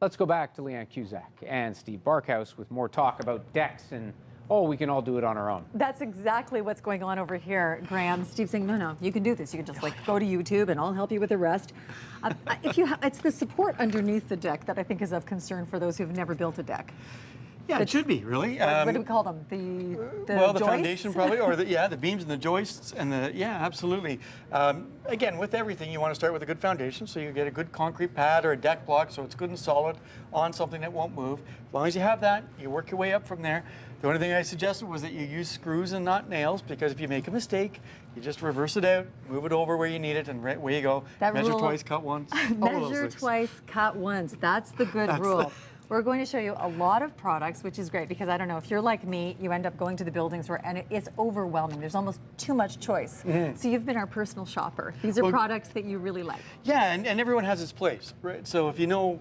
Let's go back to Leanne Cusack and Steve Barkhouse with more talk about decks and, oh, we can all do it on our own. That's exactly what's going on over here, Graham. Steve's saying, no, you can do this. You can just like go to YouTube and I'll help you with the rest. It's the support underneath the deck that I think is of concern for those who've never built a deck. Yeah, it should be, really. What do we call them? The well, the joists? foundation probably, or the beams and the joists, and absolutely. Again, with everything, you want to start with a good foundation, so you get a good concrete pad or a deck block, so it's good and solid on something that won't move. As long as you have that, you work your way up from there. The only thing I suggested was that you use screws and not nails, because if you make a mistake, you just reverse it out, move it over where you need it, and right where you go. Measure twice, cut once. Measure twice, cut once. That's the good rule. We're going to show you a lot of products, which is great because I don't know, if you're like me, you end up going to the building store and it's overwhelming. There's almost too much choice. So you've been our personal shopper. These are products that you really like. Yeah, and everyone has its place, right? So if you know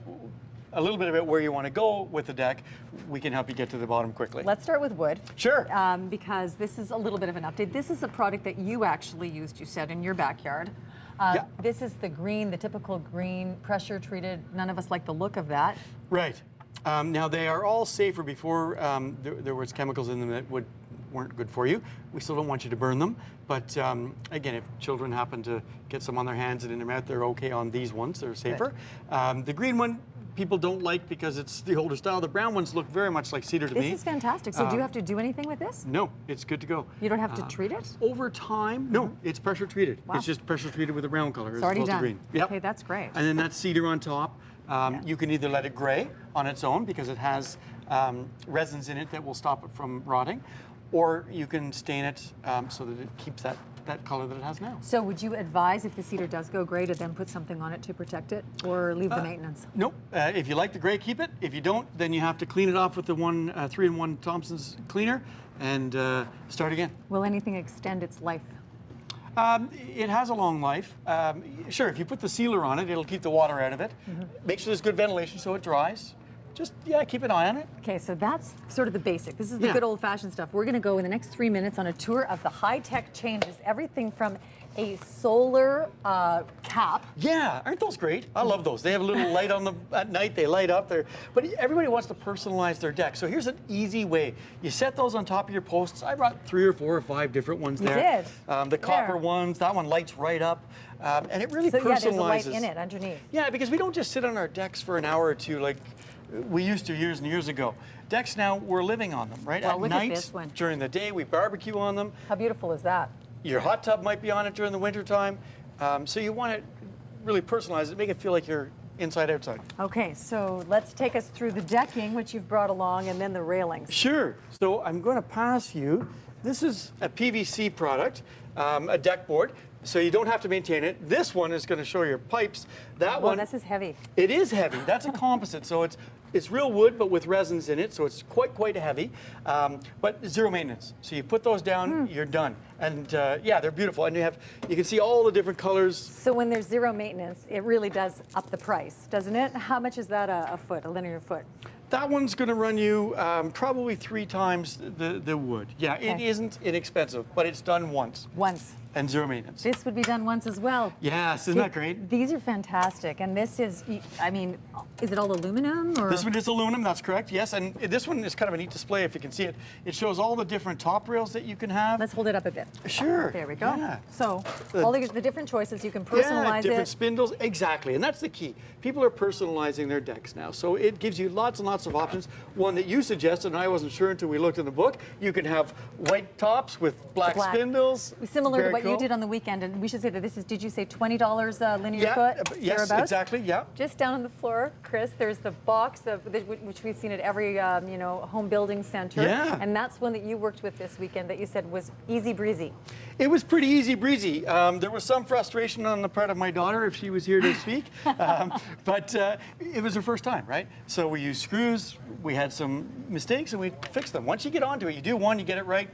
a little bit about where you want to go with the deck, we can help you get to the bottom quickly. Let's start with wood. Sure. Because this is a little bit of an update. This is a product that you actually used, you said, in your backyard. This is the green, the typical green, pressure treated. None of us like the look of that. Right. Now they are all safer. Before there was chemicals in them that weren't good for you. We still don't want you to burn them, but again, if children happen to get some on their hands and in their mouth, they're okay on these ones. They're safer. The green one people don't like because it's the older style. The brown ones look very much like cedar to me. This is fantastic. So do you have to do anything with this? No, it's good to go. You don't have to treat it? Over time, no, it's pressure treated. Wow. It's just pressure treated with a brown color as opposed to green. Yep. Okay, that's great. And then that's cedar on top. You can either let it gray on its own because it has resins in it that will stop it from rotting, or you can stain it so that it keeps that color that it has now. So would you advise, if the cedar does go gray, to then put something on it to protect it, or leave the maintenance? Nope. If you like the gray, keep it. If you don't, then you have to clean it off with the 3-in-1 Thompson's cleaner and start again. Will anything extend its life? It has a long life. Sure, if you put the sealer on it, it'll keep the water out of it. Make sure there's good ventilation so it dries. Just, keep an eye on it. Okay, so that's sort of the basic. This is the good old-fashioned stuff. We're going to go in the next 3 minutes on a tour of the high-tech changes. Everything from a solar cap. Yeah, aren't those great? I love those. They have a little light on them at night. They light up there. But everybody wants to personalize their deck. So here's an easy way. You set those on top of your posts. I brought 3 or 4 or 5 different ones there. You did. The copper ones, that one lights right up. And it really personalizes. Yeah, there's a light in it underneath. Yeah, because we don't just sit on our decks for an hour or two like we used to years and years ago. Decks now, we're living on them, right? Well, at look night, at this one. During the day, we barbecue on them. How beautiful is that? Your hot tub might be on it during the winter time. So you want to really personalize it, make it feel like you're inside outside. Okay, so let's take us through the decking, which you've brought along, and then the railings. Sure. So I'm going to pass you. This is a PVC product, a deck board. So you don't have to maintain it. This one is going to show your pipes. That one. This is heavy. It is heavy. That's a composite. So it's real wood, but with resins in it. So it's quite heavy, but zero maintenance. So you put those down, you're done. And they're beautiful. And you can see all the different colors. So when there's zero maintenance, it really does up the price, doesn't it? How much is that a foot, a linear foot? That one's going to run you probably 3 times the wood. Yeah, okay. It isn't inexpensive, but it's done once. Once. And zero maintenance. This would be done once as well. Yes, isn't that great? These are fantastic. And this is, I mean, is it all aluminum? Or? This one is aluminum, that's correct, yes. And this one is kind of a neat display if you can see it. It shows all the different top rails that you can have. Let's hold it up a bit. Sure. There we go. Yeah. So all the different choices, you can personalize different spindles, exactly. And that's the key. People are personalizing their decks now. So it gives you lots and lots of options. One that you suggested, and I wasn't sure until we looked in the book, you can have white tops with black spindles. Similar to what you did on the weekend. And we should say that this is, did you say $20 linear foot? Yes, thereabouts? Exactly, yeah. Just down on the floor, Chris, there's the box of, which we've seen at every home building center. Yeah. And that's one that you worked with this weekend that you said was easy breezy. It was pretty easy breezy. There was some frustration on the part of my daughter if she was here to speak, but it was her first time, right? So we used screws, we had some mistakes, and we fixed them. Once you get onto it, you do one, you get it right,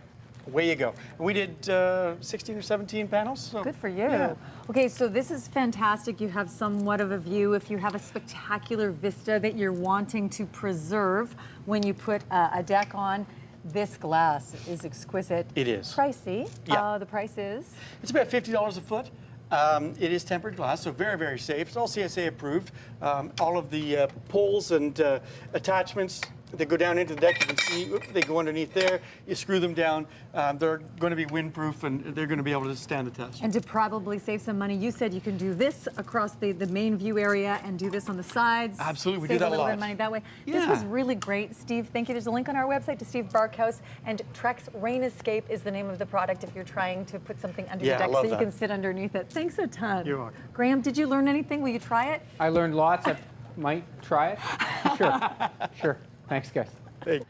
away you go. And we did 16 or 17 panels. So, good for you. Yeah. Okay, so this is fantastic. You have somewhat of a view. If you have a spectacular vista that you're wanting to preserve when you put a deck on, this glass is exquisite. It is. Pricey. Yeah. The price is? It's about $50 a foot. It is tempered glass, so very, very safe. It's all CSA approved. All of the poles and attachments that go down into the deck, you can see they go underneath there. You screw them down. They're going to be windproof, and they're going to be able to stand the test. And to probably save some money, you said you can do this across the main view area and do this on the sides. Absolutely, we save do that a little a bit lot. of money that way. This Yeah. was really great, Steve. Thank you. There's a link on our website to Steve Barkhouse, and Trex Rain Escape is the name of the product if you're trying to put something under Yeah, the I deck love so you that. can sit underneath it. Thanks a ton. You're welcome. Graham, did you learn anything? Will you try it? I learned lots. I might try it. Sure. Sure. Thanks, guys. Hey.